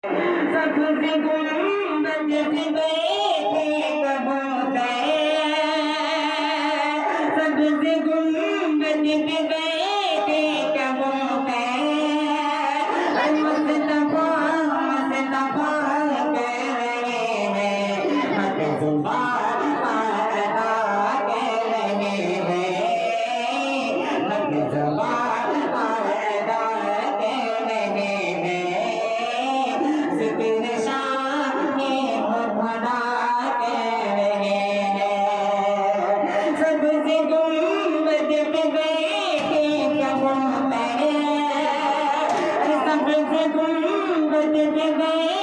सबसे गुंबद से बैठे कबूतर, सबसे गुंबद पे बैठे कबूतर, मुस्तफा मुस्तफा कह रहे हैं, हक जुबान अदा कह रहे हैं, हक जुबान अदा कह रहे हैं, जिक्र शान-ए खुदा कह रहे हैं। सबसे गुंबद पे बैठे कबूतर, सबसे गुंबद पे बैठे